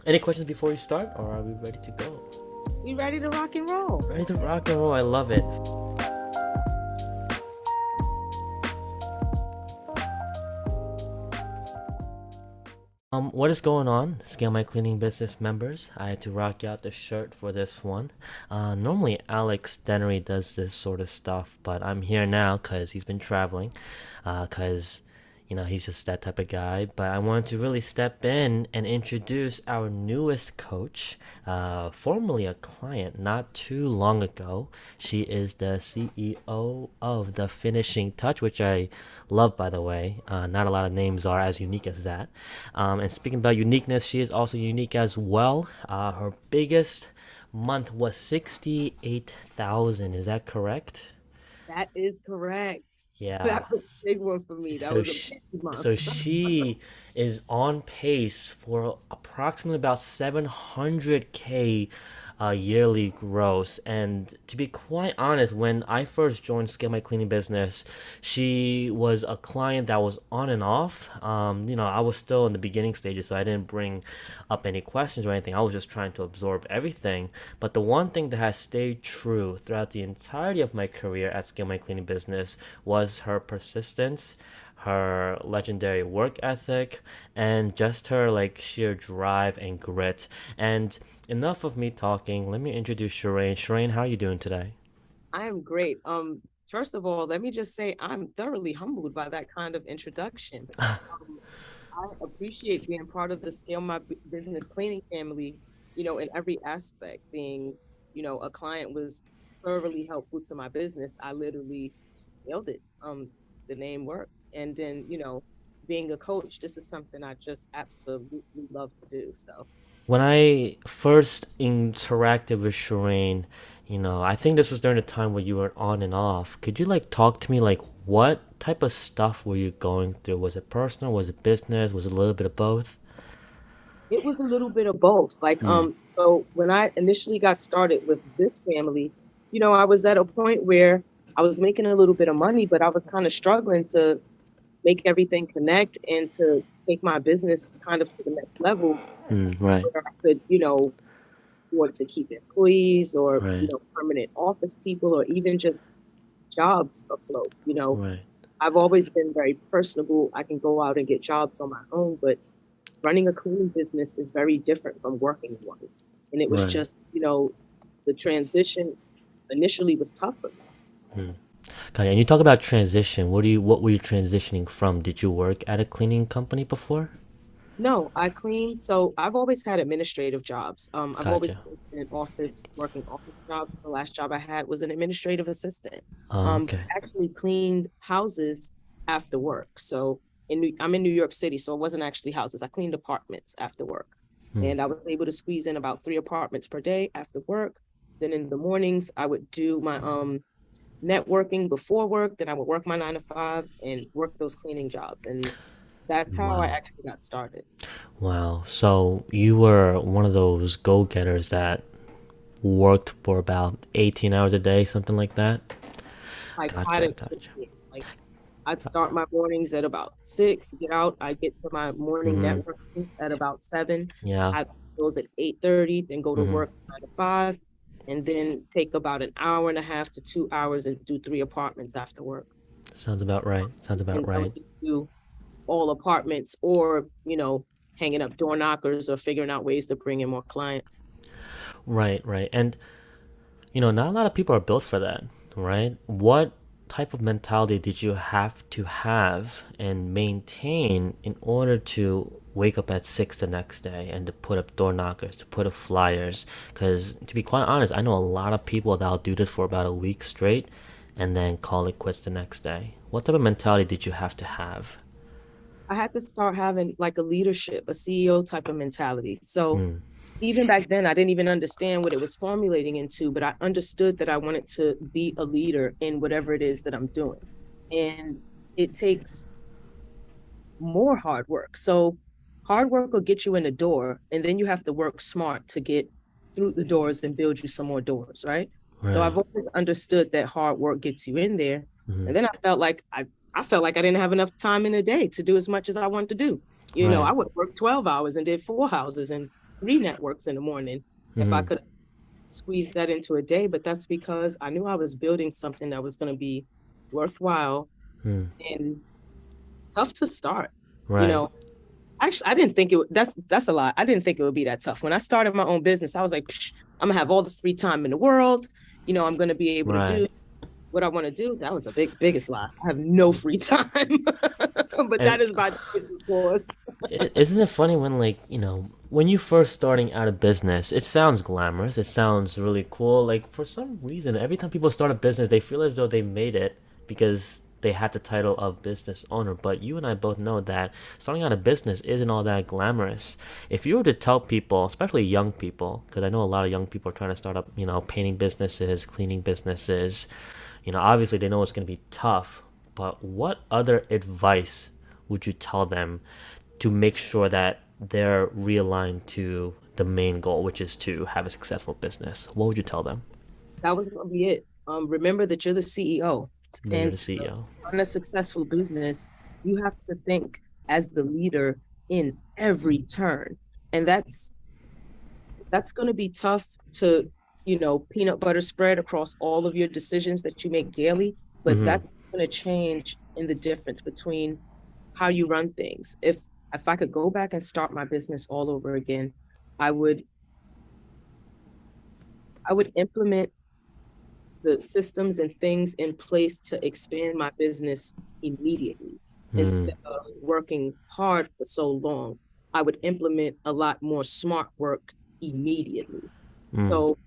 Any questions before we start, or are we ready to go? We ready to rock and roll? Ready to rock and roll. I love it. What is going on, Scale My Cleaning Business members? I had to rock out the shirt for this one. Normally Alex Dennery does this sort of stuff, but I'm here now because he's been traveling. Because he's just that type of guy. But I wanted to really step in and introduce our newest coach, formerly a client not too long ago. She is the CEO of The Finishing Touch, which I love, by the way. Not a lot of names are as unique as that. And speaking about uniqueness, she is also unique as well. Her biggest month was 68,000. Is that correct? That is correct. Yeah. That was a big one for me. That So was a she, big month. so she is on pace for approximately about 700K yearly gross. And to be quite honest, when I first joined Scale My Cleaning Business, she was a client that was on and off. I was still in the beginning stages, so I didn't bring up any questions or anything. I was just trying to absorb everything. But the one thing that has stayed true throughout the entirety of my career at Scale My Cleaning Business was her persistence, her legendary work ethic, and just her like sheer drive and grit. And enough of me talking. Let me introduce Sherane. Sherane, how are you doing today? I am great. First of all, let me just say I'm thoroughly humbled by that kind of introduction. Um, I appreciate being part of the Scale My Business cleaning family, in every aspect. Being, a client was thoroughly helpful to my business. I literally nailed it. The name worked. And then, being a coach, this is something I just absolutely love to do. So When I first interacted with Sherane, I think this was during the time where you were on and off. Could you like talk to me like what type of stuff were you going through? Was it personal? Was it business? Was it a little bit of both? it was a little bit of both. Hmm. So when I initially got started with this family, I was at a point where I was making a little bit of money, but I was kind of struggling to make everything connect and to take my business kind of to the next level Right. where I could, afford to keep employees or, Right. permanent office people or even just jobs afloat. Right. I've always been very personable. I can go out and get jobs on my own, but running a cleaning business is very different from working one. And it was Right. just, the transition initially was tough for me. Got it. And you talk about transition. What were you transitioning from? Did you work at a cleaning company before? No, I clean. So I've always had administrative jobs. I've always Gotcha. worked in an office, working office jobs. The last job I had was an administrative assistant. Okay. Actually cleaned houses after work. So I'm in New York City, so it wasn't actually houses. I cleaned apartments after work, Hmm. and I was able to squeeze in about 3 apartments per day after work. Then in the mornings, I would do my networking before work. Then I would work my 9 to 5 and work those cleaning jobs, and that's how I Wow. actually got started. Wow. So you were one of those go-getters that worked for about 18 hours a day, something like that? Like how Gotcha. to Gotcha. like I'd start my mornings at about 6, get out. I get to my morning Mm-hmm. networkings at about 7. Yeah. I close at 8:30, then go to Mm-hmm. work 9 to 5, and then take about an hour and a half to 2 hours and do 3 apartments after work. Sounds about right. Sounds about And I right. would just do all apartments or, hanging up door knockers or figuring out ways to bring in more clients. Right, right. And not a lot of people are built for that, right? What type of mentality did you have to have and maintain in order to wake up at 6 the next day and to put up door knockers, to put up flyers? Because to be quite honest, I know a lot of people that'll do this for about a week straight and then call it quits the next day. What type of mentality did you have to have? I had to start having like a leadership, a CEO type of mentality. So Mm, even back then, I didn't even understand what it was formulating into, but I understood that I wanted to be a leader in whatever it is that I'm doing. And it takes more hard work. So hard work will get you in the door, and then you have to work smart to get through the doors and build you some more doors, right? So right. I've always understood that hard work gets you in there. Hmm. And then I felt like I didn't have enough time in a day to do as much as I wanted to do. Right. I would work 12 hours and did 4 houses and three networks in the morning if I Mm-hmm. could squeeze that into a day. But that's because I knew I was building something that was going to be worthwhile Mm. and tough to start. You Right. know, actually, I didn't think it. That's a lot. I didn't think it would be that tough. When I started my own business, I was like, Psh, I'm gonna have all the free time in the world. I'm gonna be able to Right. do what I want to do. That was a biggest lie. I have no free time, but And that is by choice, of course. isn't it funny when, like, when you first starting out a business, it sounds glamorous, it sounds really cool. Like, for some reason, every time people start a business, they feel as though they made it because they had the title of business owner. But you and I both know that starting out a business isn't all that glamorous. If you were to tell people, especially young people, because I know a lot of young people are trying to start up, painting businesses, cleaning businesses, obviously they know it's going to be tough, but what other advice would you tell them to make sure that they're realigned to the main goal, which is to have a successful business? What would you tell them? That was gonna be it. Remember that you're the CEO, That you're the and to CEO. run a successful business, you have to think as the leader in every turn, and that's going to be tough to peanut butter spread across all of your decisions that you make daily, but Mm-hmm. that's going to change in the difference between how you run things. If I could go back and start my business all over again, i would I would implement the systems and things in place to expand my business immediately Mm. instead of working hard for so long. I would implement a lot more smart work immediately. Mm. So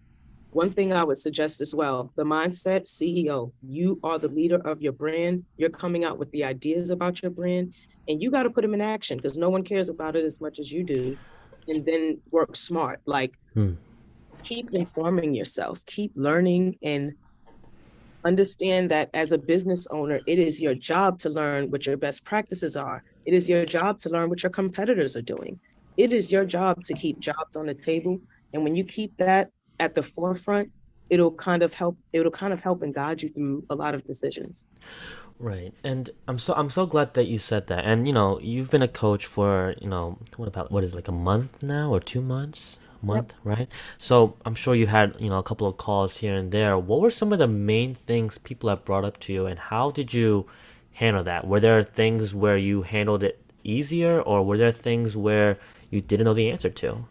one thing I would suggest as well, the mindset CEO, you are the leader of your brand. You're coming out with the ideas about your brand, and you got to put them in action because no one cares about it as much as you do. And then work smart. Like, Mm. keep informing yourself, keep learning, and understand that as a business owner, it is your job to learn what your best practices are. It is your job to learn what your competitors are doing. It is your job to keep jobs on the table. And when you keep that at the forefront, it'll kind of help and guide you through a lot of decisions. Right. And I'm so glad that you said that. And you've been a coach for, what is it, like a month now or 2 months? Yep. Month, right? So I'm sure you had, a couple of calls here and there. What were some of the main things people have brought up to you, and how did you handle that? Were there things where you handled it easier, or were there things where you didn't know the answer to?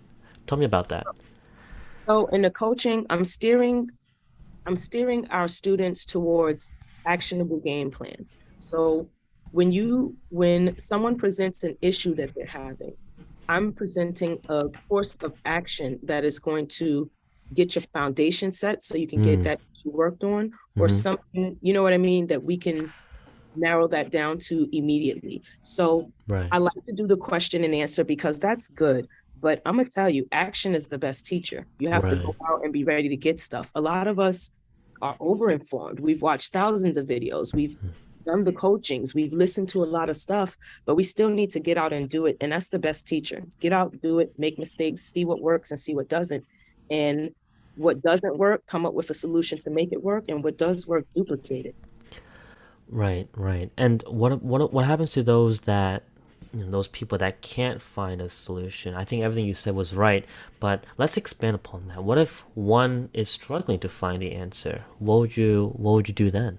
Tell me about that. So in the coaching, I'm steering our students towards actionable game plans. So when someone presents an issue that they're having, I'm presenting a course of action that is going to get your foundation set so you can get Mm. that worked on, or Mm-hmm. something, you know what I mean, that we can narrow that down to immediately. So Right. I like to do the question and answer because that's good. But I'm going to tell you, action is the best teacher. You have to Right. go out and be ready to get stuff. A lot of us are overinformed. We've watched thousands of videos. We've done the coachings. We've listened to a lot of stuff, but we still need to get out and do it. And that's the best teacher. Get out, do it, make mistakes, see what works and see what doesn't. And what doesn't work, come up with a solution to make it work. And what does work, duplicate it. Right, right. And what happens to those that those people that can't find a solution? I think everything you said was right, but let's expand upon that. What if one is struggling to find the answer? What would you do then?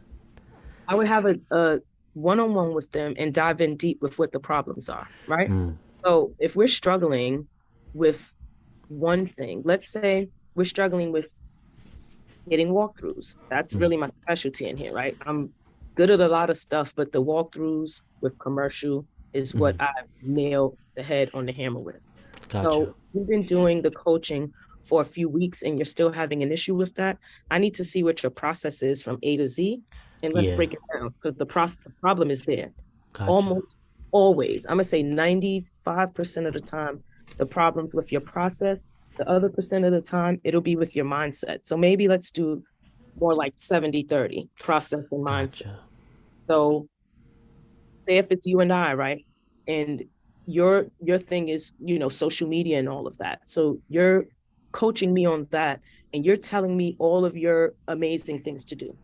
I would have a one-on-one with them and dive in deep with what the problems are, right? Mm. So if we're struggling with one thing, let's say we're struggling with getting walkthroughs. That's Mm. really my specialty in here, right? I'm good at a lot of stuff, but the walkthroughs with commercial is what Mm. I nail the head on the hammer with. Gotcha. So you've been doing the coaching for a few weeks and you're still having an issue with that. I need to see what your process is from A to Z, and let's Yeah. break it down because the problem is there. Gotcha. Almost always, I'm gonna say 95% of the time, the problems with your process. The other percent of the time, it'll be with your mindset. So maybe let's do more like 70-30 process and mindset. Gotcha. So say if it's you and I, right? And your thing is, social media and all of that. So you're coaching me on that and you're telling me all of your amazing things to do.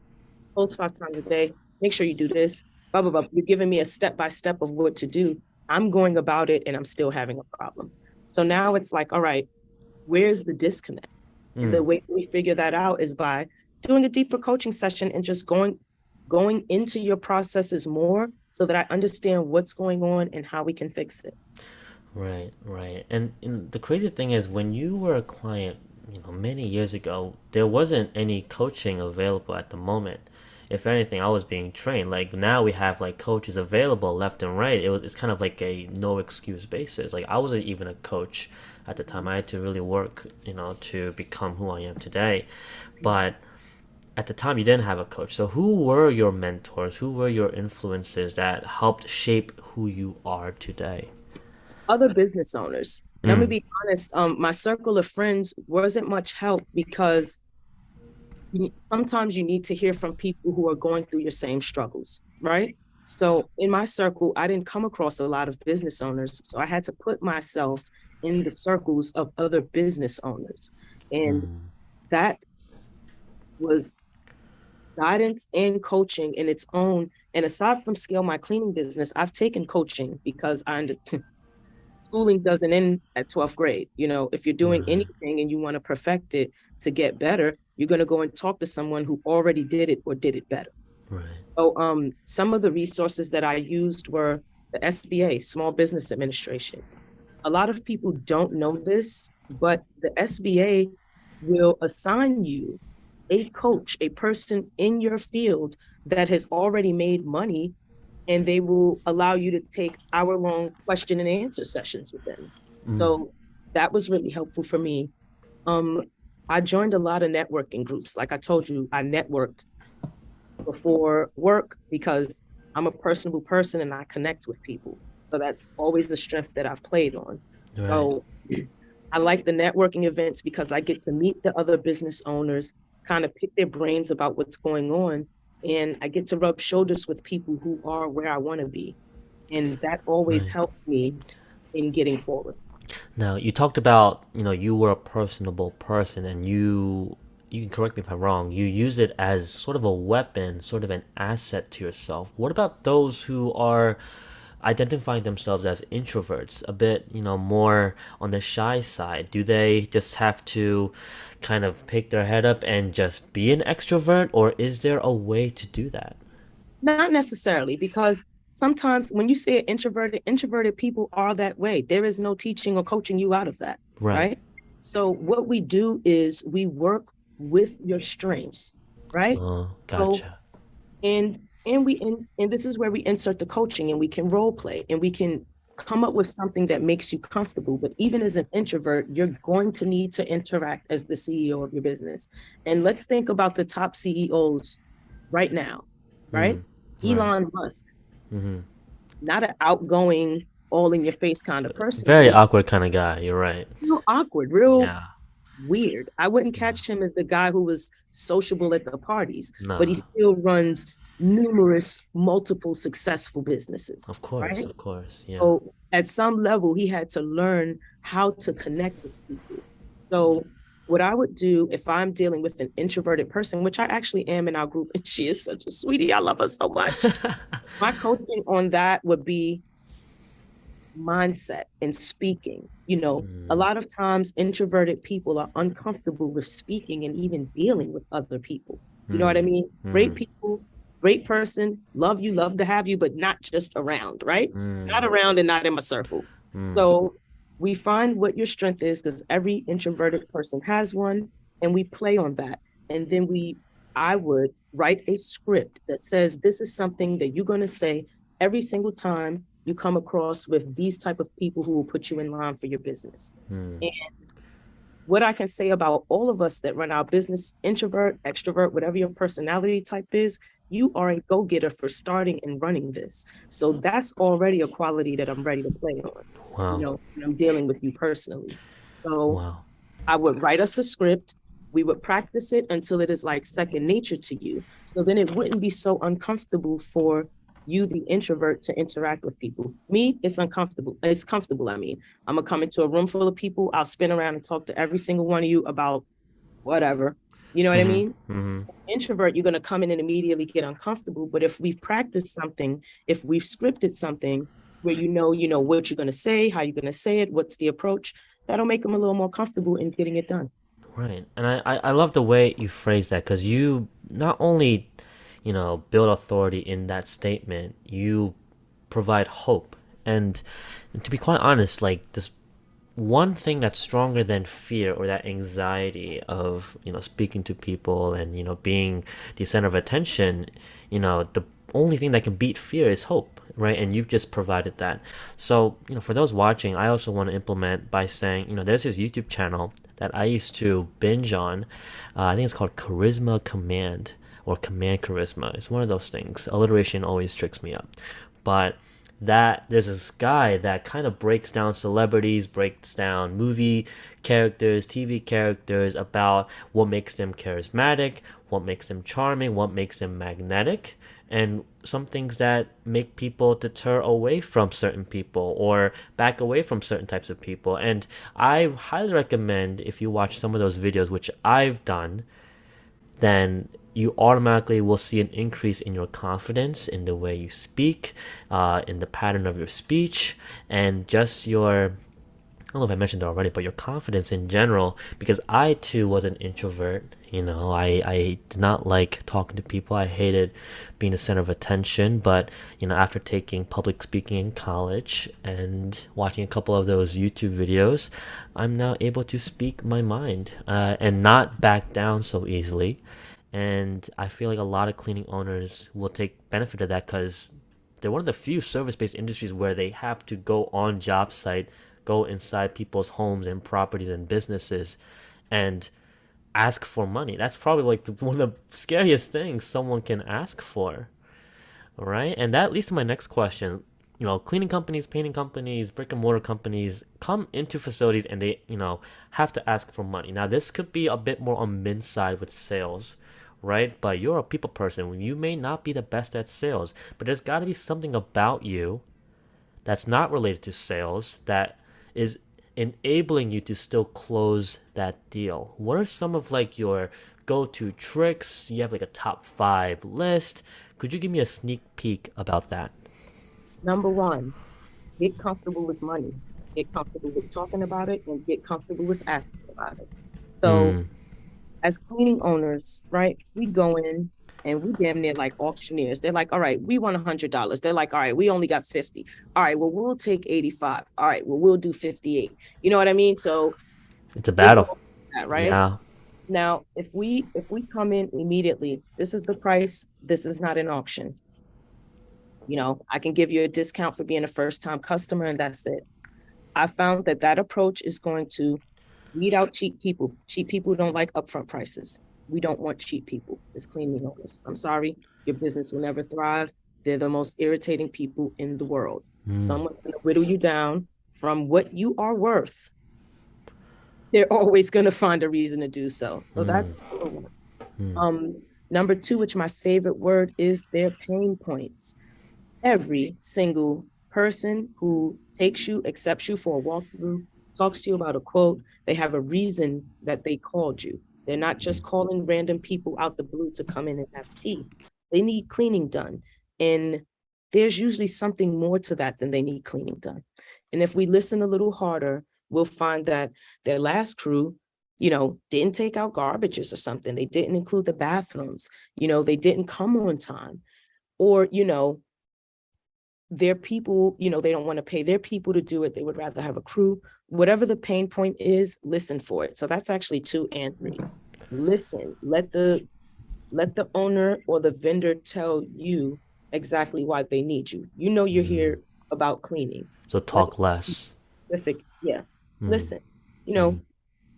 Post 5 times a day, make sure you do this, blah, blah, blah. You're giving me a step by step of what to do. I'm going about it and I'm still having a problem. So now it's like, all right, where's the disconnect? And the Mm, way we figure that out is by doing a deeper coaching session and just going into your processes more so that I understand what's going on and how we can fix it. right, right. And the crazy thing is, when you were a client, many years ago, there wasn't any coaching available at the moment. If anything, I was being trained. Like now, we have like coaches available left and right. It's kind of like a no excuse basis. Like I wasn't even a coach at the time. I had to really work, to become who I am today. But at the time, you didn't have a coach. So who were your mentors? Who were your influences that helped shape who you are today? Other business owners. Let me Mm, be honest, my circle of friends wasn't much help because sometimes you need to hear from people who are going through your same struggles, right? So in my circle, I didn't come across a lot of business owners. So I had to put myself in the circles of other business owners. And mm, that was guidance and coaching in its own. And aside from scale my cleaning business, I've taken coaching because schooling doesn't end at 12th grade. If you're doing right, anything and you want to perfect it to get better, you're going to go and talk to someone who already did it or did it better. right. So some of the resources that I used were the SBA, Small Business Administration. A lot of people don't know this, but the SBA will assign you a coach, a person in your field that has already made money, and they will allow you to take hour-long question and answer sessions with them. Mm, So that was really helpful for me. Um, I joined a lot of networking groups. Like I told you, I networked before work because I'm a personable person and I connect with people. So that's always the strength that I've played on. right. So I like the networking events because I get to meet the other business owners, kind of pick their brains about what's going on, and I get to rub shoulders with people who are where I want to be. And that always Right. helped me in getting forward. Now, you talked about, you were a personable person and you can correct me if I'm wrong, you use it as sort of a weapon, sort of an asset to yourself. What about those who are identifying themselves as introverts, a bit, more on the shy side? Do they just have to kind of pick their head up and just be an extrovert, or is there a way to do that? Not necessarily, because sometimes when you say introverted people are that way. There is no teaching or coaching you out of that, Right. right? So what we do is we work with your strengths, right? So Gotcha. and this is where we insert the coaching and we can role play and we can come up with something that makes you comfortable. But even as an introvert, you're going to need to interact as the CEO of your business. And let's think about the top CEOs right now, right? Mm, right. Elon Musk, Hmm. not an outgoing, all in your face kind of person. Very He's awkward kind of guy. You're right. real awkward, real Yeah. weird. I wouldn't Yeah. catch him as the guy who was sociable at the parties, but he Nah. still runs numerous, multiple successful businesses, Of course. right? Of course. Yeah. So at some level, he had to learn how to connect with people. So what I would do if I'm dealing with an introverted person, which I actually am in our group, and she is such a sweetie, I love her so much. My coaching on that would be mindset and speaking. A Mm, lot of times introverted people are uncomfortable with speaking and even dealing with other people. You know what I mm, mean? Great mm, people, great person, love you, love to have you, but not just around, right? Not mm, around and not in my circle. mm, So we find what your strength is because every introverted person has one, and we play on that. And then I would write a script that says this is something that you're going to say every single time you come across with these type of people who will put you in line for your business. mm, And what I can say about all of us that run our business, introvert, extrovert, whatever your personality type is, you are a go-getter for starting and running this. So that's already a quality that I'm ready to play on, wow. when I'm dealing with you personally. So Wow. I would write us a script. We would practice it until it is like second nature to you. So then it wouldn't be so uncomfortable for you, the introvert, to interact with people. Me, it's uncomfortable. It's comfortable. I mean, I'm gonna come into a room full of people. I'll spin around and talk to every single one of you about whatever. You know what I Mm-hmm. mean? Mm-hmm. Introvert, you're going to come in and immediately get uncomfortable. But if we've practiced something, if we've scripted something where you know what you're going to say, how you're going to say it, what's the approach, that'll make them a little more comfortable in getting it done. Right. And I love the way you phrase that because you not only, build authority in that statement, you provide hope. And to be quite honest, like this one thing that's stronger than fear or that anxiety of, speaking to people and, being the center of attention, the only thing that can beat fear is hope, right? And you've just provided that. So, for those watching, I also want to implement by saying, there's this YouTube channel that I used to binge on. I think it's called Charisma Command or Command Charisma. It's one of those things. Alliteration always tricks me up. But that there's this guy that kind of breaks down celebrities, breaks down movie characters, TV characters about what makes them charismatic, what makes them charming, what makes them magnetic, and some things that make people deter away from certain people or back away from certain types of people. And I highly recommend if you watch some of those videos, which I've done, then you automatically will see an increase in your confidence in the way you speak, in the pattern of your speech, and just your, I don't know if I mentioned it already, but your confidence in general. Because I too was an introvert. I did not like talking to people. I hated being the center of attention. But, after taking public speaking in college and watching a couple of those YouTube videos, I'm now able to speak my mind and not back down so easily. And I feel like a lot of cleaning owners will take benefit of that because they're one of the few service-based industries where they have to go on job site, go inside people's homes and properties and businesses, and ask for money. That's probably like one of the scariest things someone can ask for. All right, and that leads to my next question. Cleaning companies, painting companies, brick and mortar companies come into facilities and they, have to ask for money. Now, this could be a bit more on Min's side with sales, right? But you're a people person. You may not be the best at sales, but there's got to be something about you that's not related to sales that is enabling you to still close that deal. What are some of like your go-to tricks? You have like a top 5 list. Could you give me a sneak peek about that? Number one, get comfortable with money, get comfortable with talking about it, and get comfortable with asking about it. So, Mm, as cleaning owners, right, we go in and we damn near like auctioneers. They're like, all right, we want $100. They're like, all right, we only got 50. All right, well, we'll take 85. All right, well, we'll do 58. You know what I mean? So it's a they battle. go that, right? Yeah. Now, if we come in immediately, this is the price, this is not an auction. I can give you a discount for being a first time customer, and that's it. I found that that approach is going to weed out cheap people. Cheap people don't like upfront prices. We don't want cheap people as cleaning owners. I'm sorry, your business will never thrive. They're the most irritating people in the world. Mm, Someone's going to whittle you down from what you are worth. They're always going to find a reason to do so. So mm, that's number one. mm, Number two, which my favorite word is their pain points. Every single person who takes you, accepts you for a walkthrough, talks to you about a quote, they have a reason that they called you. They're not just calling random people out the blue to come in and have tea. They need cleaning done. And there's usually something more to that than they need cleaning done. And if we listen a little harder, we'll find that their last crew, didn't take out garbages or something. They didn't include the bathrooms. They didn't come on time. Or, their people, they don't want to pay their people to do it. They would rather have a crew. Whatever the pain point is, listen for it. So that's actually 2 and 3. Listen, let the owner or the vendor tell you exactly why they need you. You're mm. here about cleaning. So Let talk less. specific, yeah. Mm, Listen, you mm, know,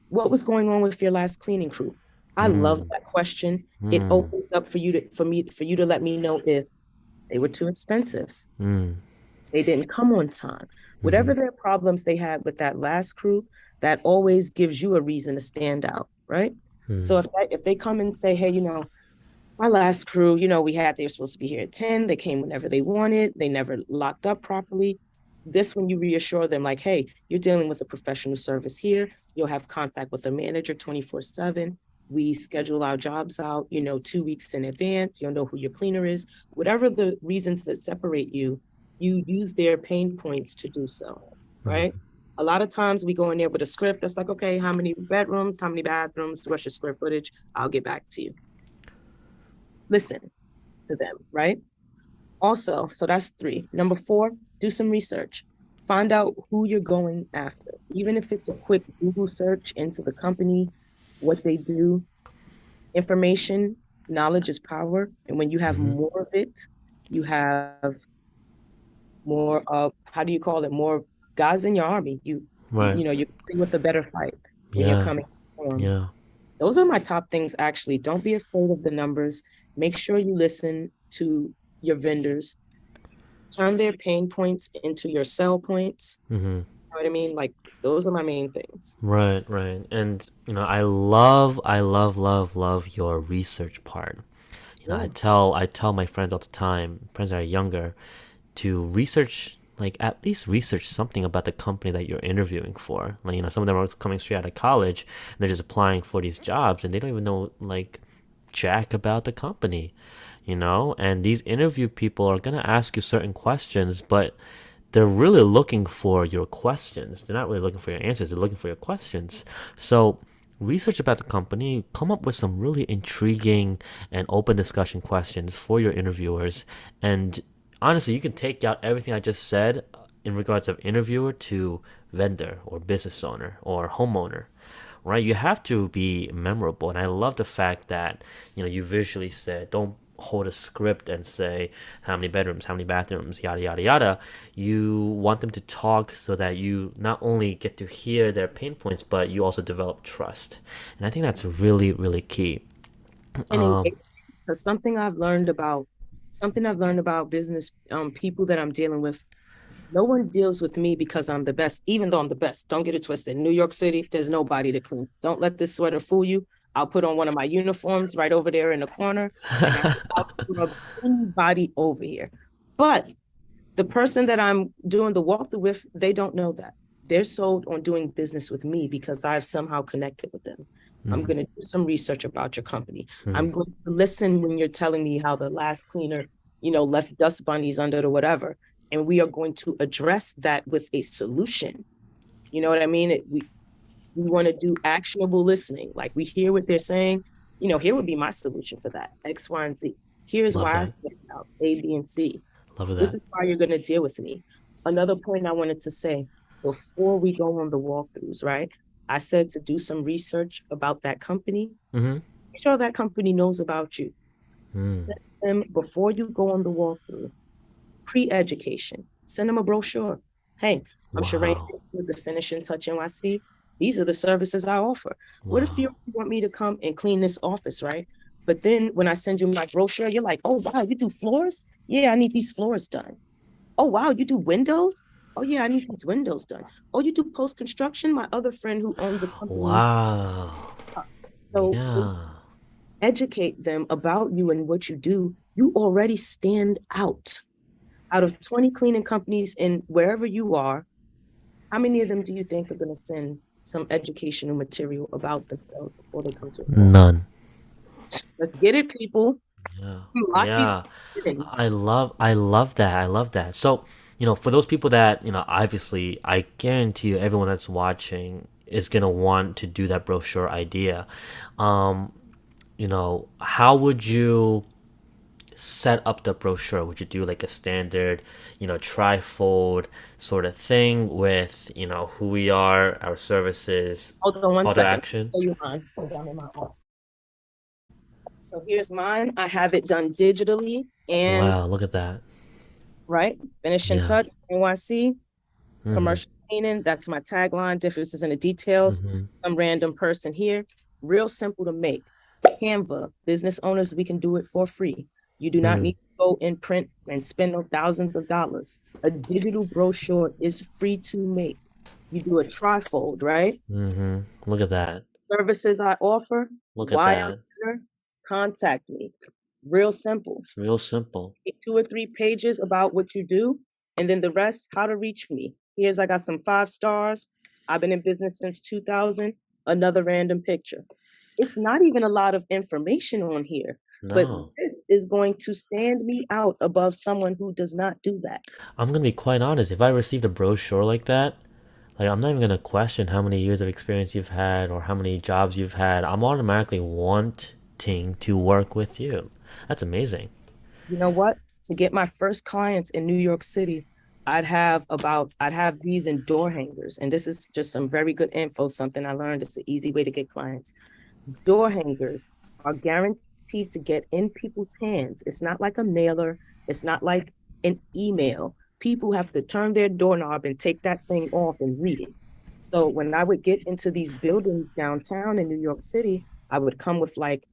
what was going on with your last cleaning crew? I love mm, that question. It mm, opens up for you to let me know if they were too expensive, mm, they didn't come on time. mm, Whatever their problems they had with that last crew, that always gives you a reason to stand out, right? mm, So if they come and say, hey, my last crew, they were supposed to be here at 10. They came whenever they wanted. They never locked up properly. This when you reassure them, like, hey, you're dealing with a professional service here. You'll have contact with a manager 24/7. We schedule our jobs out, 2 weeks in advance. You'll know who your cleaner is. Whatever the reasons that separate you, you use their pain points to do so, mm, right? A lot of times we go in there with a script that's like, okay, how many bedrooms, how many bathrooms, what's your square footage? I'll get back to you. Listen to them, right? Also, so that's three. Number four, do some research. Find out who you're going after. Even if it's a quick Google search into the company, what they do, information, knowledge is power. And when you have Mm-hmm. more of it, you have more how do you call it? More guys in your army. Right. You're with a better fight when you're Yeah. coming on. Yeah. Those are my top things actually. Don't be afraid of the numbers. Make sure you listen to your vendors. Turn their pain points into your sell points. Mm-hmm. You know what I mean? Like those are my main things. Right, right. And I love your research part. Yeah. I tell my friends all the time, friends that are younger, to research, like at least research something about the company that you're interviewing for. Like, some of them are coming straight out of college and they're just applying for these jobs and they don't even know like jack about the company. And these interview people are gonna ask you certain questions, but they're really looking for your questions. They're not really looking for your answers, they're looking for your questions. So research about the company, come up with some really intriguing and open discussion questions for your interviewers. And honestly, you can take out everything I just said in regards of interviewer to vendor or business owner or homeowner, right? You have to be memorable. And I love the fact that, you visually said, don't hold a script and say how many bedrooms, how many bathrooms, yada, yada, yada. You want them to talk so that you not only get to hear their pain points, but you also develop trust. And I think that's really, really key. And Um, engage. Because something I've learned about business people that I'm dealing with. No one deals with me because I'm the best, even though I'm the best. Don't get it twisted. In New York City, there's nobody to clean. Don't let this sweater fool you. I'll put on one of my uniforms right over there in the corner and I'll scrub anybody over here. But the person that I'm doing the walkthrough with, they don't know that. They're sold on doing business with me because I've somehow connected with them. I'm mhm, going to do some research about your company. mhm. I'm going to listen when you're telling me how the last cleaner, left dust bunnies under the whatever. And we are going to address that with a solution. You know what I mean? We want to do actionable listening. Like we hear what they're saying. Here would be my solution for that X, Y, and Z. Here's Love why I that. stand out A, B, and C. Love This that. is how you're going to deal with me. Another point I wanted to say before we go on the walkthroughs, right? I said to do some research about that company. Mm-hmm. Make sure that company knows about you. Mm. Send them before you go on the walkthrough, pre-education. Send them a brochure. Hey, I'm Sherane Wow. with the Finishing Touch NYC. These are the services I offer. What if you Wow. want me to come and clean this office, right? But then when I send you my brochure, you're like, oh, wow, you do floors? Yeah, I need these floors done. Oh, wow, you do windows? Oh, yeah, I need these windows done. Oh, you do post construction? My other friend who owns a company. Wow. So Yeah. educate them about you and what you do. You already stand out. Out of 20 cleaning companies in wherever you are, how many of them do you think are going to send some educational material about themselves before they come to the wall? None. Let's get it, people. Yeah. Lock these Yeah. in. I love that. I love that. So, for those people that, obviously I guarantee you everyone that's watching is gonna want to do that brochure idea. Um, how would you set up the brochure? Would you do like a standard, trifold sort of thing with, who we are, our services, Hold on one call to second. action? Show you mine. Hold on in my office. So here's mine. I have it done digitally and Wow, look at that. right. Finish and Yeah. touch. NYC. Mm-hmm. Commercial cleaning. That's my tagline. Differences in the details. Mm-hmm. Some random person here. Real simple to make. Canva. Business owners, we can do it for free. You do not Mm. need to go and print and spend no thousands of dollars. A digital brochure is free to make. You do a trifold, right? Mm-hmm. Look at that. Services I offer. Look at Why I'm that. here. Contact me. Real simple. It's real simple. 2 or 3 pages about what you do, and then the rest, how to reach me. I got some 5 stars. I've been in business since 2000. Another random picture. It's not even a lot of information on here, but No. this is going to stand me out above someone who does not do that. I'm gonna be quite honest. If I received a brochure like that, Like, I'm not even gonna question how many years of experience you've had or how many jobs you've had. I'm automatically wanting to work with you. That's amazing. You know what? To get my first clients in New York City, I'd have these in door hangers. And this is just some very good info, something I learned. It's an easy way to get clients. Door hangers are guaranteed to get in people's hands. It's not like a mailer, it's not like an email. People have to turn their doorknob and take that thing off and read it. So when I would get into these buildings downtown in New York City, I would come with like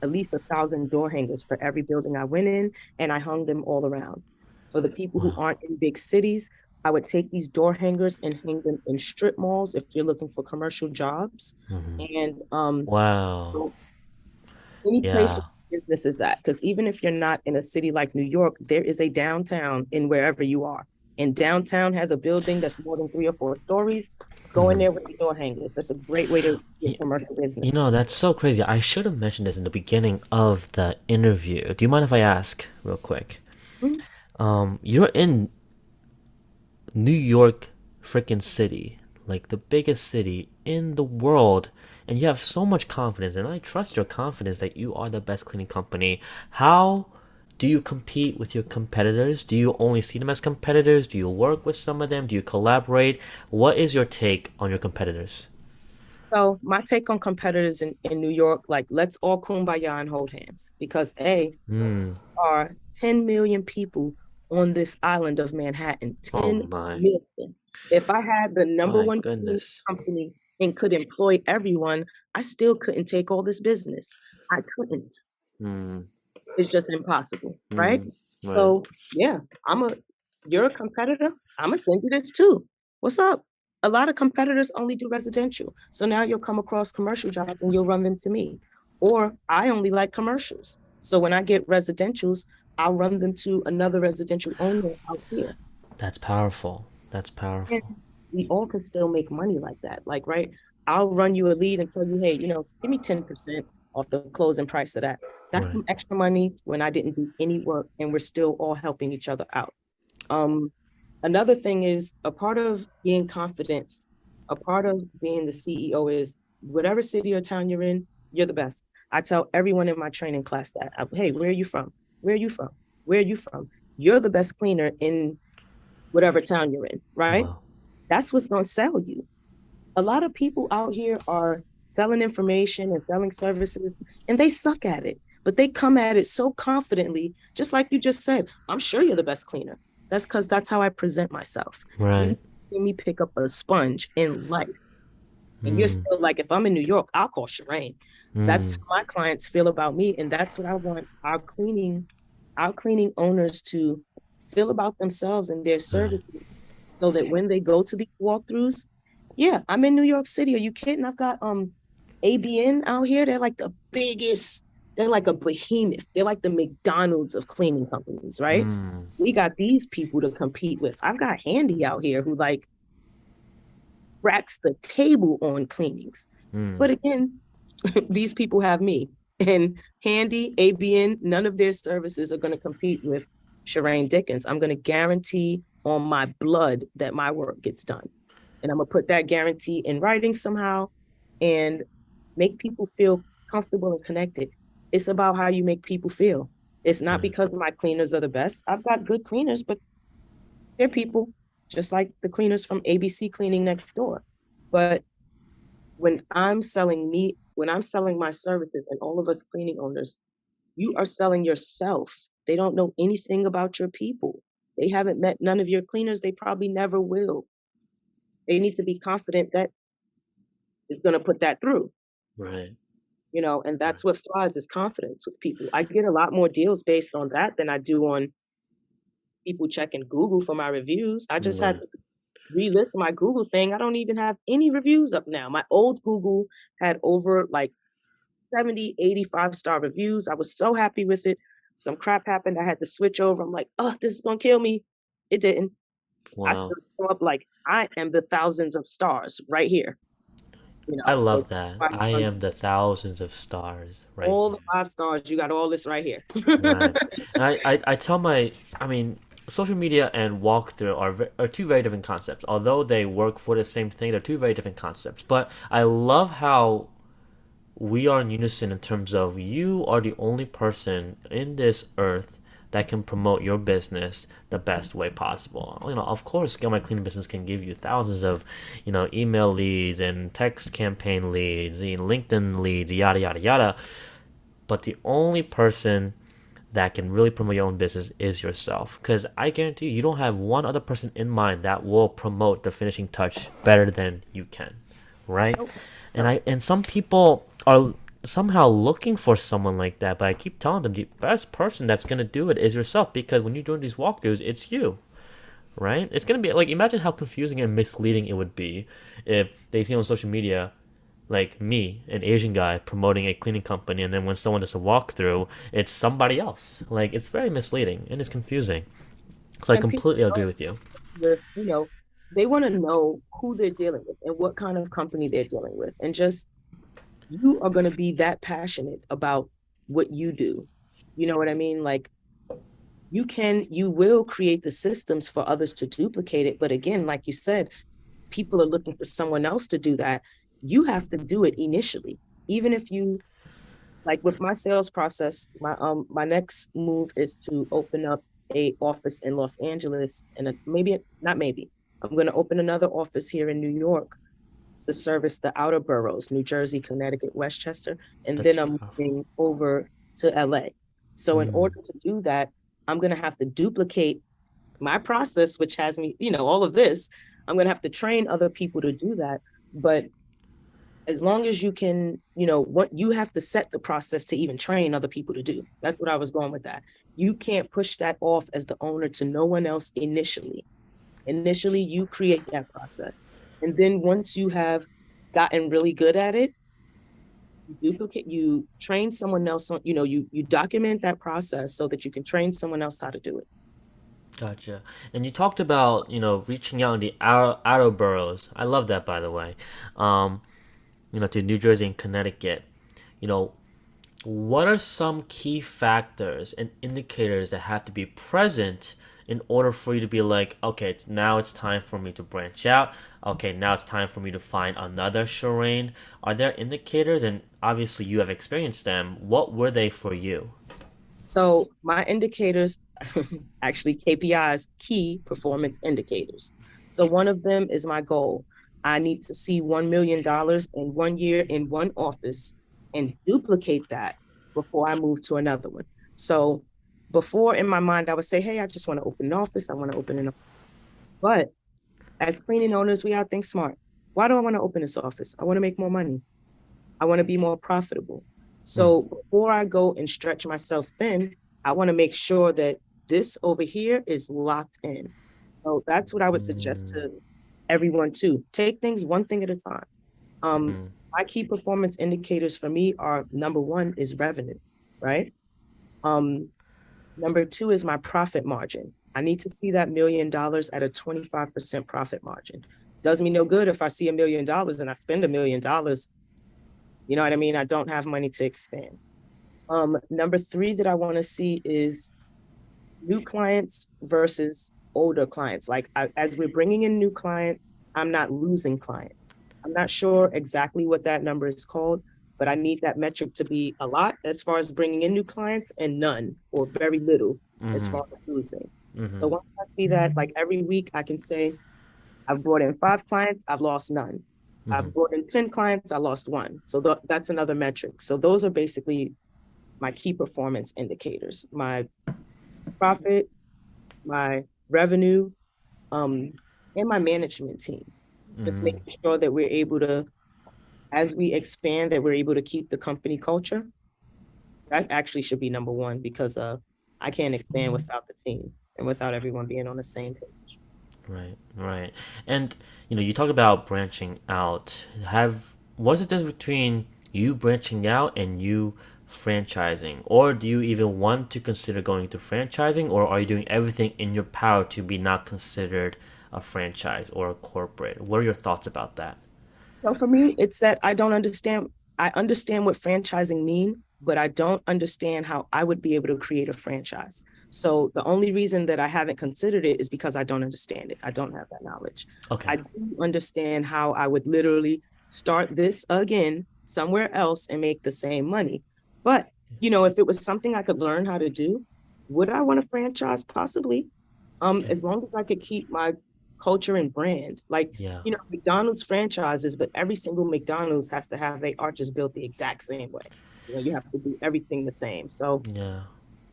at least 1,000 door hangers for every building I went in, and I hung them all around. For the people who Wow. aren't in big cities, I would take these door hangers and hang them in strip malls if you're looking for commercial jobs. And Wow. so any place Yeah. where business is at, because even if you're not in a city like New York, there is a downtown in wherever you are. And downtown has a building that's more than 3 or 4 stories. Go in there with the door hangers. That's a great way to get Y- commercial You business. know, that's so crazy. I should have mentioned this in the beginning of the interview. Do you mind if I ask real quick? Mhm. You're in New York freaking city, like the biggest city in the world, and you have so much confidence, and I trust your confidence that you are the best cleaning company. How do you compete with your competitors? Do you only see them as competitors? Do you work with some of them? Do you collaborate? What is your take on your competitors? So my take on competitors in New York, like let's all kumbaya and hold hands because Hmm. are 10 million people on this island of Manhattan. Oh 10 my. million. If I had the number My one cleaning goodness. company and could employ everyone, I still couldn't take all this business. I couldn't. Hmm. It's just impossible, right? Hmm. Right. So yeah, I'm a you're a competitor. I'm gonna send you this too. What's up? A lot of competitors only do residential. So now you'll come across commercial jobs and you'll run them to me. Or I only like commercials. So when I get residentials, I'll run them to another residential owner out here. That's powerful. That's And powerful. we all can still make money like that. Like, right? I'll run you a lead and tell you, hey, give me 10% off the closing price of that. That's Right. some extra money when I didn't do any work and we're still all helping each other out. Um, Another thing is a part of being confident, a part of being the CEO is whatever city or town you're in, you're the best. I tell everyone in my training class that, hey, where are you from? Where are you from? Where are you from? You're the best cleaner in whatever town you're in, right? Wow. That's what's going to sell you. A lot of people out here are selling information and selling services, and they suck at it, but they come at it so confidently, just like you just said. I'm sure you're the best cleaner. That's because that's how I present myself. You Right. see me pick up a sponge in life, and you're Hmm. still like, if I'm in New York, I'll call Sherane. That's Hmm. how my clients feel about me, and that's what I want our cleaning owners to feel about themselves and their Right. services, so that when they go to these walkthroughs, yeah, I'm in New York City. Are you kidding? I've got ABN out here. They're like the biggest. They're like a behemoth. They're like the McDonald's of cleaning companies, right? Hmm. We got these people to compete with. I've got Handy out here who like racks the table on cleanings. Hmm. But again, these people have me. And Handy, ABN, none of their services are going to compete with Sherane Dickens. I'm going to guarantee on my blood that my work gets done. And I'm going to put that guarantee in writing somehow and make people feel comfortable and connected. It's about how you make people feel. It's not Right. because my cleaners are the best. I've got good cleaners, but they're people just like the cleaners from ABC Cleaning next door. But when I'm selling my services and all of us cleaning owners, you are selling yourself. They don't know anything about your people. They haven't met none of your cleaners. They probably never will. They need to be confident that is going to put that through, Right. and Right. that's what flies is confidence with people. I get a lot more deals based on that than I do on people checking Google for my reviews. I just had Right. to relist my Google thing. I don't even have any reviews up now. My old Google had over like 70, 85-star reviews. I was so happy with it. Some crap happened. I had to switch over. I'm like, oh, this is going to kill me. It didn't. I Wow. still show up like I am the thousands of stars right here. I So love that. I am the thousands of stars right all the here. 5 stars, you got all this right here. Right. And I tell my, I mean, social media and walkthrough are two very different concepts. Although they work for the same thing, they're two very different concepts. But I love how we are in unison in terms of you are the only person in this earth that can promote your business the best way possible. Of course, Scale My Cleaning Business can give you thousands of, email leads and text campaign leads, and LinkedIn leads, yada yada yada. But the only person that can really promote your own business is yourself. Because I guarantee you don't have one other person in mind that will promote the finishing touch better than you can, right? Nope. And No. some people are somehow looking for someone like that, but I keep telling them the best person that's gonna do it is yourself, because when you're doing these walkthroughs, it's you, right? It's gonna be like, imagine how confusing and misleading it would be if they see on social media like me, an Asian guy, promoting a cleaning company, and then when someone does a walkthrough, it's somebody else. Like, it's very misleading and it's confusing. So I And people completely agree with you. with, they want to know who they're dealing with and what kind of company they're dealing with. And just you are going to be that passionate about what you do. You know what I mean? Like you will create the systems for others to duplicate it. But again, like you said, people are looking for someone else to do that. You have to do it initially. Even if you, like with my sales process, my next move is to open up a office in Los Angeles, and maybe not maybe I'm going to open another office here in New York to service the outer boroughs, New Jersey, Connecticut, Westchester, and That's then I'm powerful. moving over to LA. So in Mm, order to do that, I'm going to have to duplicate my process, which has me, all of this. I'm going to have to train other people to do that. But as long as you can, what you have to set the process to even train other people to do. That's what I was going with that. You can't push that off as the owner to no one else initially. Initially, you create that process. And then once you have gotten really good at it, you train someone else on, you document that process so that you can train someone else how to do it. gotcha. And you talked about, reaching out in the outer boroughs. I love that, by the way. Um, to New Jersey and Connecticut. You know, what are some key factors and indicators that have to be present in order for you to be like, okay, now it's time for me to branch out. Okay, now it's time for me to find another Sherane. Are there indicators? And obviously, you have experienced them. What were they for you? So my indicators, actually KPIs, key performance indicators. So one of them is my goal. I need to see $1 million in 1 year in one office and duplicate that before I move to another one. So before in my mind, I would say, hey, I just want to open an office. I want to open an office. But as cleaning owners, we outthink smart. Why do I want to open this office? I want to make more money. I want to be more profitable. Hmm. So before I go and stretch myself thin, I want to make sure that this over here is locked in. So that's what I would suggest Mm, to everyone too. Take things one thing at a time. Um, mm, my key performance indicators for me are number one is revenue, right? Um, Number two is my profit margin. I need to see that $1 million at a 25% profit margin. Does me no good if I see $1 million and I spend $1 million. You know what I mean? I don't have money to expand. Number three that I want to see is new clients versus older clients. Like as we're bringing in new clients, I'm not losing clients. I'm not sure exactly what that number is called, but I need that metric to be a lot as far as bringing in new clients and none or very little as mm-hmm, far as losing. So mm-hmm, once I see that, like every week, I can say I've brought in 5 clients, I've lost none. mm-hmm, I've brought in 10 clients, I lost one. So that's another metric. So those are basically my key performance indicators: my profit, my revenue, um, and my management team. Just mm-hmm. making sure that we're able to, as we expand, that we're able to keep the company culture. That actually should be number one because I can't expand without the team and without everyone being on the same page. Right, right. And you talk about branching out. What's the difference between you branching out and you franchising? Or do you even want to consider going to franchising, or are you doing everything in your power to be not considered a franchise or a corporate? What are your thoughts about that? So for me, it's that I don't understand. I understand what franchising mean, but I don't understand how I would be able to create a franchise. So the only reason that I haven't considered it is because I don't understand it. I don't have that knowledge. Okay. I do understand how I would literally start this again somewhere else and make the same money. But, if it was something I could learn how to do, would I want to franchise? Possibly. Okay. As long as I could keep my culture and brand. Like, Yeah. McDonald's franchises, but every single McDonald's has to have their arches built the exact same way. You have to do everything the same. So Yeah.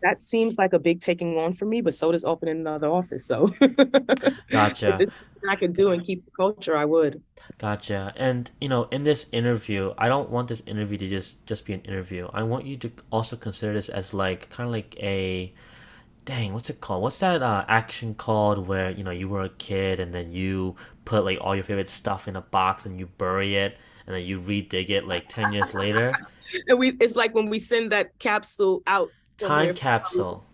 that seems like a big taking on for me, but so does opening another office. So if Gotcha. it's something I could do and keep the culture, I would. Gotcha. And in this interview, I don't want this interview to just be an interview. I want you to also consider this as like kind of like a dang, what's it called? What's that action called where you were a kid and then you put like all your favorite stuff in a box and you bury it and then you redig it like 10 years later? And it's like when we send that capsule out Time somewhere. capsule.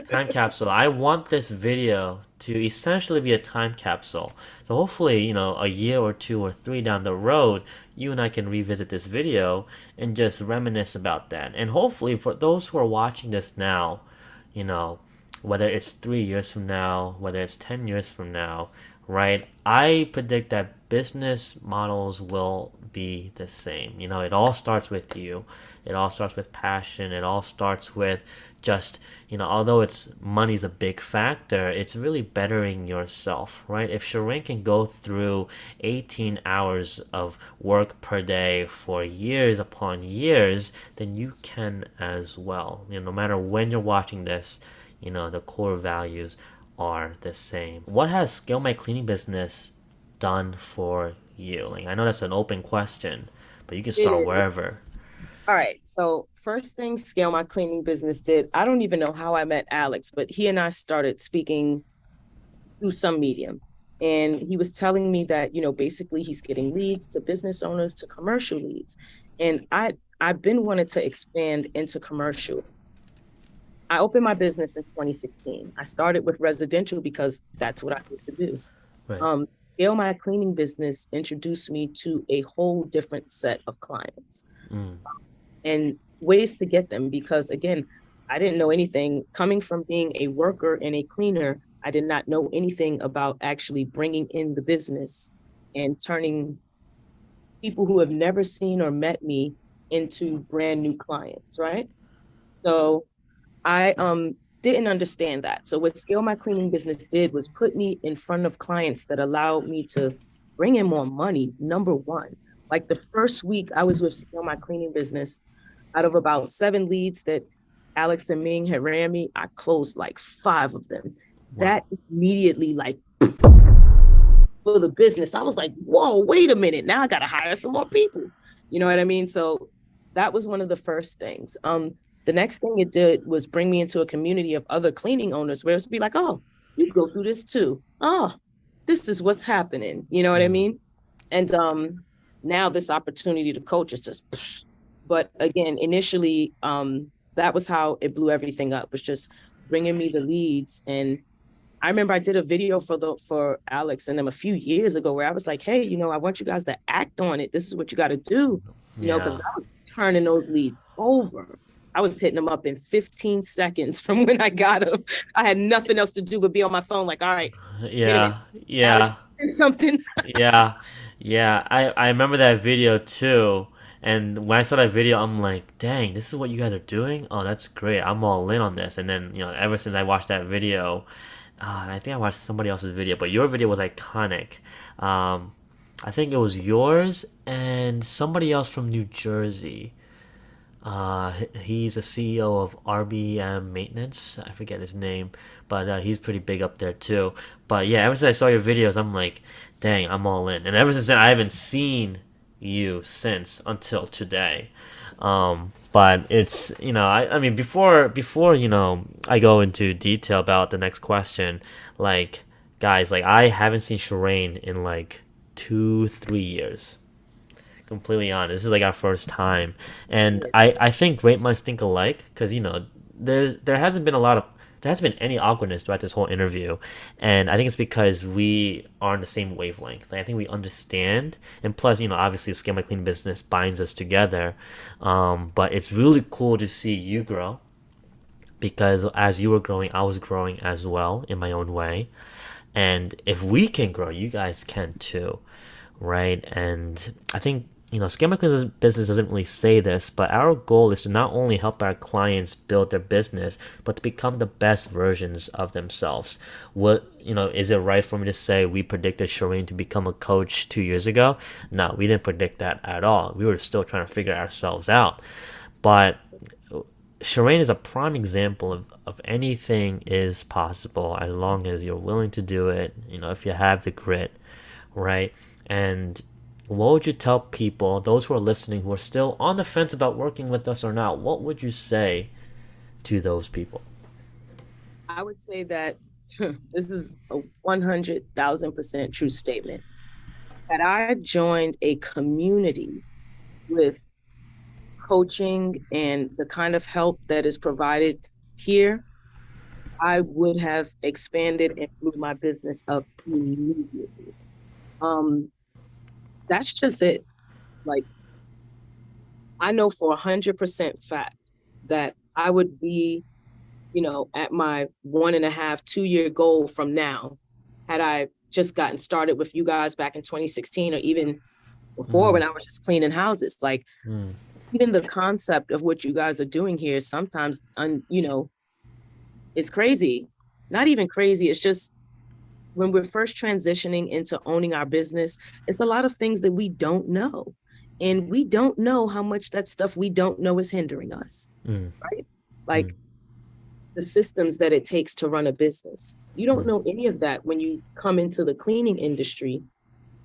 Time capsule. I want this video to essentially be a time capsule. So hopefully, a year or two or three down the road, you and I can revisit this video and just reminisce about that. And hopefully, for those who are watching this now, you know, whether it's 3 years from now, whether it's 10 years from now, right? I predict that business models will be the same. It all starts with you. It all starts with passion. It all starts with just, although it's money's a big factor, it's really bettering yourself, right? If Sherane can go through 18 hours of work per day for years upon years, then you can as well. No matter when you're watching this, the core values are the same. What has Scale My Cleaning Business done for you? Like, I know that's an open question, but you can It start is. wherever. All right. So first thing Scale My Cleaning Business did, I don't even know how I met Alex, but he and I started speaking through some medium. And he was telling me that, basically he's getting leads to business owners to commercial leads. And I've been wanting to expand into commercial. I opened my business in 2016. I started with residential because that's what I used to do. Right. Um, Scale My Cleaning Business introduced me to a whole different set of clients Mm. and ways to get them because, again, I didn't know anything coming from being a worker and a cleaner. I did not know anything about actually bringing in the business and turning people who have never seen or met me into brand new clients, right? So I didn't understand that. So what Scale My Cleaning Business did was put me in front of clients that allowed me to bring in more money. Number one, like the first week I was with Scale My Cleaning Business, out of about 7 leads that Alex and Ming had ran me, I closed like 5 of them. That Wow. immediately like for the business, I was like, whoa, wait a minute. Now I got to hire some more people. You know what I mean? So that was one of the first things. The next thing it did was bring me into a community of other cleaning owners where it's be like, oh, you go through this too. Oh, this is what's happening. You know what I Mm. mean? And now this opportunity to coach is just, but again, initially, that was how it blew everything up, was just bringing me the leads. And I remember I did a video for Alex and them a few years ago where I was like, hey, I want you guys to act on it. This is what you got to do, because Yeah. I was turning those leads over. I was hitting them up in 15 seconds from when I got them. I had nothing else to do but be on my phone, like, all right, wait a minute, Yeah. Alex Yeah. did something. Yeah. Yeah. I remember that video too. And when I saw that video, I'm like, dang, this is what you guys are doing? Oh, that's great. I'm all in on this. And then, ever since I watched that video, and I think I watched somebody else's video, but your video was iconic. Um, I think it was yours and somebody else from New Jersey. He's a CEO of RBM Maintenance. I forget his name, but he's pretty big up there too. But yeah, ever since I saw your videos, I'm like, dang, I'm all in. And ever since then, I haven't seen you since until today. But it's I mean before I go into detail about the next question, like guys, like I haven't seen Sherane in like 2 3 years, completely honest. This is like our first time, and I think great minds think alike because there hasn't been a lot of there hasn't been any awkwardness throughout this whole interview, and I think it's because we are on the same wavelength. Like I think we understand, and plus obviously Scale My Clean Business binds us together, but it's really cool to see you grow because as you were growing, I was growing as well in my own way. And if we can grow, you guys can too, right? And I think, Scam My Business doesn't really say this, but our goal is to not only help our clients build their business, but to become the best versions of themselves. Is it right for me to say we predicted Sherane to become a coach 2 years ago? No, we didn't predict that at all. We were still trying to figure ourselves out. But Sherane is a prime example of anything is possible as long as you're willing to do it, if you have the grit, right? And what would you tell people, those who are listening, who are still on the fence about working with us or not? What would you say to those people? I would say that this is a 100,000% true statement. Had I joined a community with coaching and the kind of help that is provided here, I would have expanded and blew my business up immediately. Um, that's just it. Like, I know for 100% fact that I would be, at my 1.5, 2 year goal from now, had I just gotten started with you guys back in 2016 or even before Mm, when I was just cleaning houses. Like, mm, even the concept of what you guys are doing here sometimes, it's crazy. Not even crazy. It's just when we're first transitioning into owning our business, it's a lot of things that we don't know. And we don't know how much that stuff we don't know is hindering us, mm, right? mm, Like the systems that it takes to run a business. You don't mm. know any of that when you come into the cleaning industry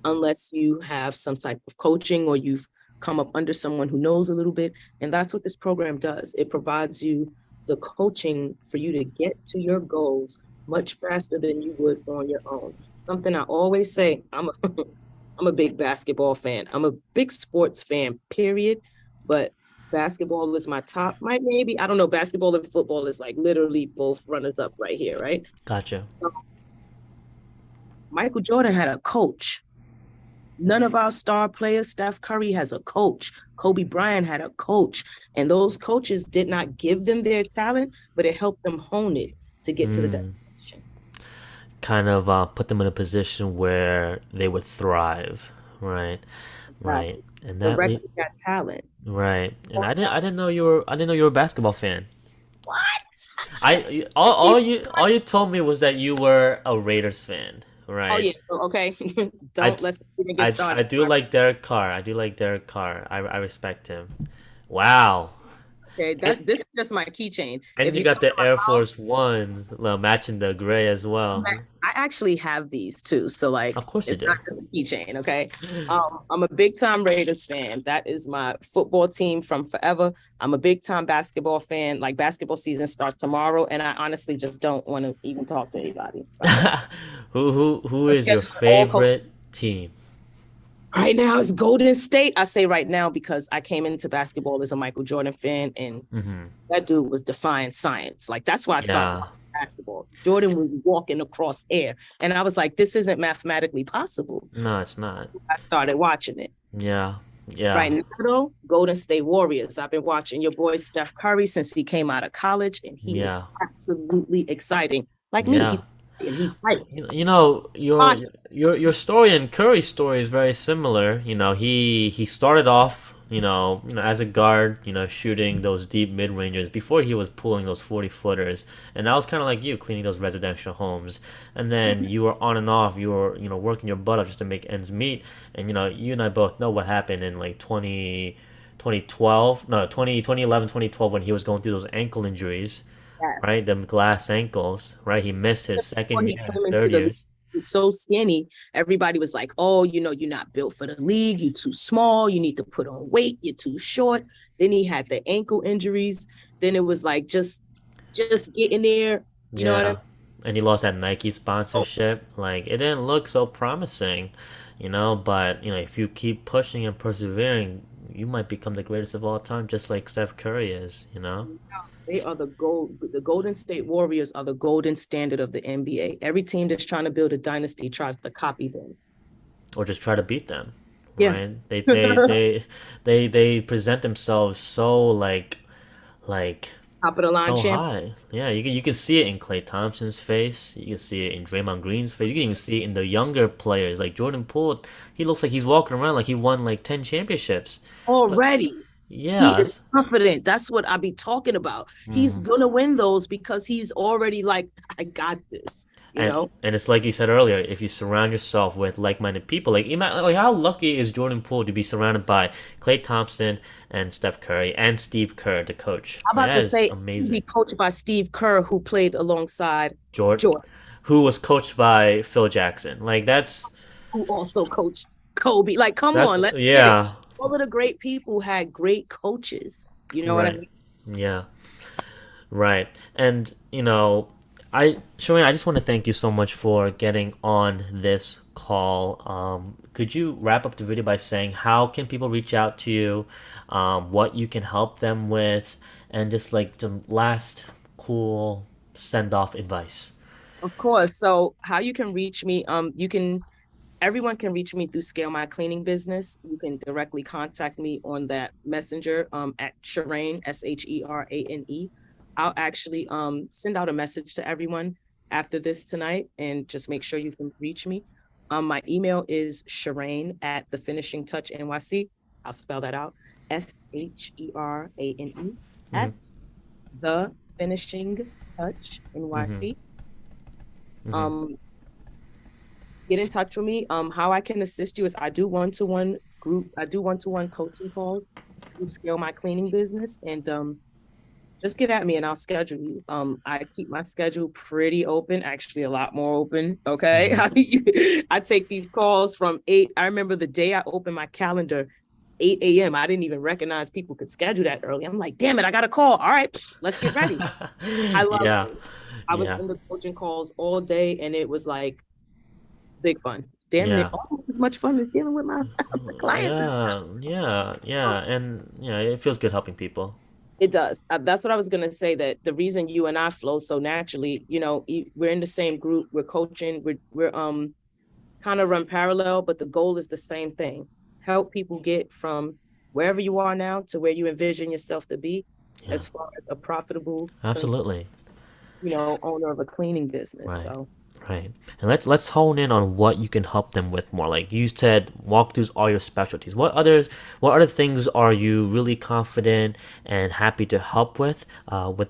unless you have some type of coaching or you've come up under someone who knows a little bit. And that's what this program does. It provides you the coaching for you to get to your goals much faster than you would on your own. Something I always say, I'm a big basketball fan. I'm a big sports fan, period. But basketball is my top, might maybe. I don't know. Basketball and football is like literally both runners up right here, right? Gotcha. So Michael Jordan had a coach. None of our star players, Steph Curry has a coach. Kobe Bryant had a coach. And those coaches did not give them their talent, but it helped them hone it to get to the Mm. destination. Kind of put them in a position where they would thrive, right? Right. Exactly. And Directly got talent. right. And All talent. I didn't know you were a basketball fan. What? I all you told me was that you were a Raiders fan, Oh, right? yeah. So, okay. I, Let's even get I started. do like Derek Carr. I do like Derek Carr. I respect him. Wow. Okay. And, This is just my keychain. and If you you come got to the my Air house, Force One matching the gray as well. I actually have these too. So like Of course you it's not do. just a keychain, okay? I'm a big time Raiders fan. That is my football team from forever. I'm a big time basketball fan. Like basketball season starts tomorrow, and I honestly just don't want to even talk to anybody about that. Who The is your schedule is all coach. favorite team? Right now it's Golden State. I say right now because I came into basketball as a Michael Jordan fan, and Hmm. that dude was defying science. Like that's why I started Yeah. watching basketball. Jordan was walking across air, and I was like, this isn't mathematically possible. No, it's not. I started watching it. Yeah. Right Yeah. now, though, Golden State Warriors. I've been watching your boy Steph Curry since he came out of college, and he is Yeah. absolutely exciting. Like me, Yeah. he's hype. Your Watch. your story and Curry's story is very similar. He started off, as a guard, shooting those deep mid ranges before he was pulling those 40 footers, and that was kind of like you cleaning those residential homes. And then you were on and off. You were working your butt off just to make ends meet. And you and I both know what happened in like 2012, no 2011, 2012 when he was going through those ankle injuries, Yes. right? Them glass ankles, right? He missed his Before second he year and came into third the league, years. he was so skinny. Everybody was like, "Oh, you're not built for the league. You're too small. You need to put on weight. You're too short." Then he had the ankle injuries. Then it was like just getting there. You know what I mean? Yeah. And he lost that Nike Oh, sponsorship. Like it didn't look so promising, but if you keep pushing and persevering, you might become the greatest of all time, just like Steph Curry is. they are the Golden State Warriors are the golden standard of the NBA. Every team that's trying to build a dynasty tries to copy them. Or just try to beat them, Yeah. right? They present themselves so like top of the line so champ. high. Yeah, you can see it in Klay Thompson's face. You can see it in Draymond Green's face. You can even see it in the younger players like Jordan Poole. He looks like he's walking around like he won like 10 championships. But Already. He yeah, is confident. That's what I be talking about. He's mhm. gonna win those because he's already like, I got this, you and know? and it's like you said earlier. If you surround yourself with like-minded people, like how lucky is Jordan Poole to be surrounded by Klay Thompson and Steph Curry and Steve Kerr, the coach. I'm Like about that to is say he'd be amazing. coached by Steve Kerr, who played alongside Jordan, Jordan, who was coached by Phil Jackson. Like who also coached Kobe. Like, come that's on, let's get it. yeah, All of the great people had great coaches. You know what I right. mean? Yeah. Right. And, Sherane, I just want to thank you so much for getting on this call. Could you wrap up the video by saying how can people reach out to you, what you can help them with, and just like some last cool send off advice? Of course. So how you can reach me, you can everyone can reach me through Scale My Cleaning Business. You can directly contact me on that messenger at Sherane, Sherane. I'll actually send out a message to everyone after this tonight and just make sure you can reach me. My email is Sherane at the Finishing Touch NYC. I'll spell that out. Sherane Mm-hmm. at the Finishing Touch Mm-hmm. NYC. Mm-hmm. Um, get in touch with me. How I can assist you is I do one-to-one coaching calls to scale my cleaning business. And just get at me and I'll schedule you. I keep my schedule pretty open, actually a lot more open. Okay. Mm-hmm. I take these calls from 8. I remember the day I opened my calendar, 8 a.m. I didn't even recognize people could schedule that early. I'm like, damn it, I got a call. All right, let's get ready. I love Yeah. this. I was Yeah. in the coaching calls all day and it was like big fun. Damn near Yeah. almost as much fun as dealing with my clients and stuff. Yeah. Yeah. Yeah. And it feels good helping people. It does. That's what I was going to say. That the reason you and I flow so naturally, we're in the same group. We're coaching. We're kind of run parallel, but the goal is the same thing: help people get from wherever you are now to where you envision yourself to be, Yeah. as far as a profitable, Absolutely. owner of a cleaning business. Right. So Right. And let's hone in on what you can help them with more. Like you said, walkthroughs are your specialties. What other things are you really confident and happy to help with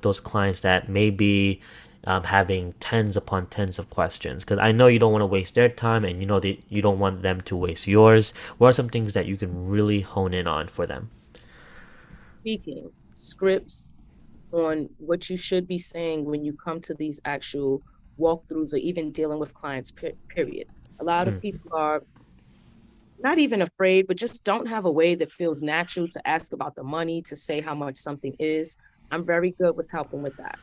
those clients that may be having tens upon tens of questions? Because I know you don't want to waste their time, and you know that you don't want them to waste yours. What are some things that you can really hone in on for them? speaking scripts on what you should be saying when you come to these actual walkthroughs or even dealing with clients, period. A lot of Mm, people are not even afraid, but just don't have a way that feels natural to ask about the money, to say how much something is. I'm very good with helping with that.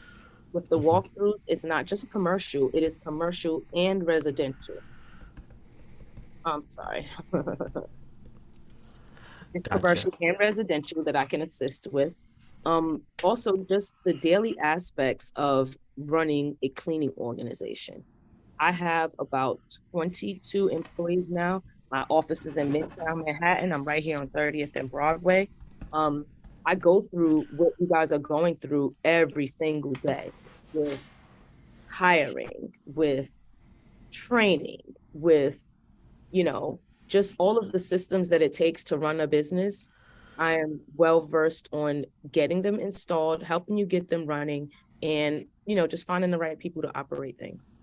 With the walkthroughs, it's not just commercial, it is commercial and residential. I'm sorry. It's gotcha. commercial and residential that I can assist with. Also, just the daily aspects of running a cleaning organization. I have about 22 employees now. My office is in Midtown Manhattan. I'm right here on 30th and Broadway. Um, I go through what you guys are going through every single day with hiring, with training, with, you know, just all of the systems that it takes to run a business. I am well versed on getting them installed, helping you get them running, and, just finding the right people to operate things.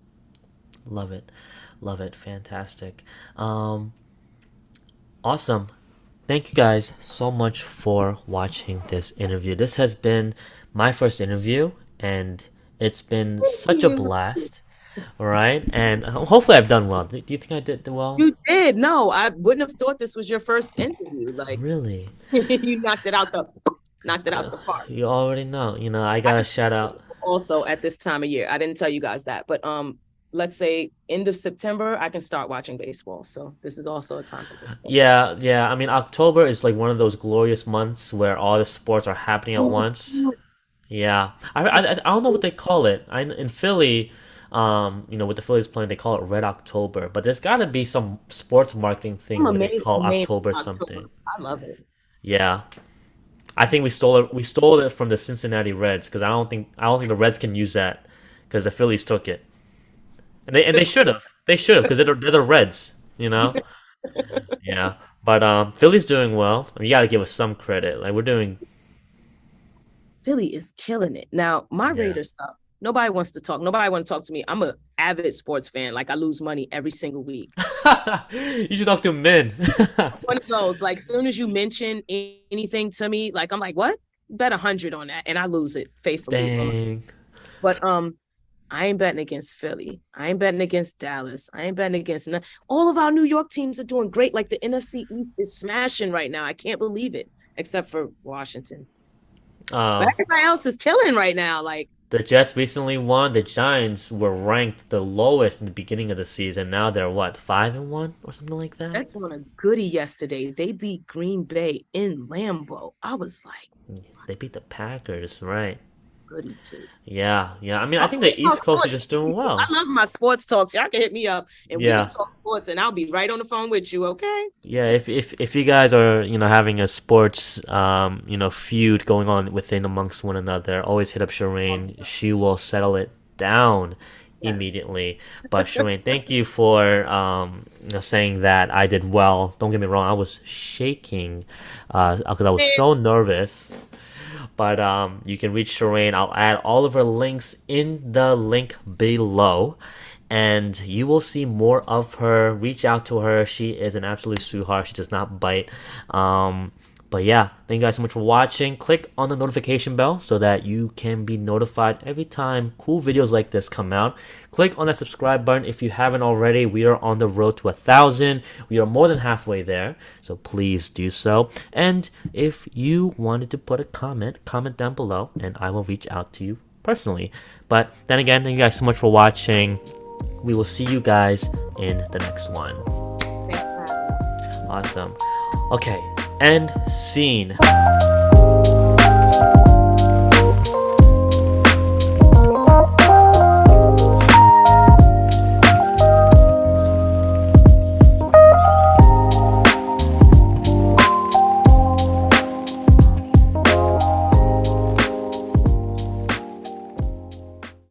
Love it. Love it. Fantastic. Um, awesome. Thank you guys so much for watching this interview. This has been my first interview, and it's been Thank such a you. blast. All right, and hopefully I've done well. Do you think I did well? You did. No, I wouldn't have thought this was your first interview. Like Really? you knocked it out the park. You already know. I I gotta can shout out. also at this time of year. I didn't tell you guys that, but let's say end of September, I can start watching baseball. So this is also a time for baseball. Yeah, yeah. I mean, October is like one of those glorious months where all the sports are happening at Oh, once. Yeah, I don't know what they call it. In Philly, with the Phillies playing, they call it Red October. But there's got to be some sports marketing I'm thing where they amazed call the name October something. October. I love it. Yeah. I think we stole it. We stole it from the Cincinnati Reds because I don't think the Reds can use that because the Phillies took it, and they should have. They should have because they're the Reds. You know. Yeah. But Philly's doing well. You got to give us some credit. Like we're doing. Philly is killing it. Now, my Yeah. Raiders stuff, nobody wants to talk. Nobody want to talk to me. I'm a avid sports fan. Like I lose money every single week. You should talk to men. One of those, like as soon as you mention anything to me, like I'm like, what? Bet 100 on that, and I lose it faithfully. Dang. But I ain't betting against Philly. I ain't betting against Dallas. I ain't betting against all of our New York teams are doing great. Like the NFC East is smashing right now. I can't believe it, except for Washington. But Um, everybody else is killing right now. Like the Jets recently won. The Giants were ranked the lowest in the beginning of the season. Now they're what, 5-1 or something like that? that's on a goodie yesterday. They beat Green Bay in Lambeau. I was like, They beat the Packers, right? goody too. Yeah, yeah. I mean, I I'll think talk the about East Coast is sports. just doing I well. love my sports talks. Y'all can hit me up and we can Yeah. talk sports and I'll be right on the phone with you, okay? Yeah, if you guys are, having a sports feud going on within amongst one another, always hit up Sherane. She will settle it down Yes. immediately. But Sherane, thank you for saying that I did well. Don't get me wrong, I was shaking because I was so nervous. But you can reach Sherane. I'll add all of her links in the link below. And you will see more of her. Reach out to her. She is an absolute sweetheart. She does not bite. But yeah, thank you guys so much for watching. Click on the notification bell so that you can be notified every time cool videos like this come out. Click on that subscribe button if you haven't already. We are on the road to 1,000. We are more than halfway there, so please do so. And if you wanted to put a comment down below, and I will reach out to you personally. But then again, thank you guys so much for watching. We will see you guys in the next one. Thanks for having me. Awesome. Okay, end scene.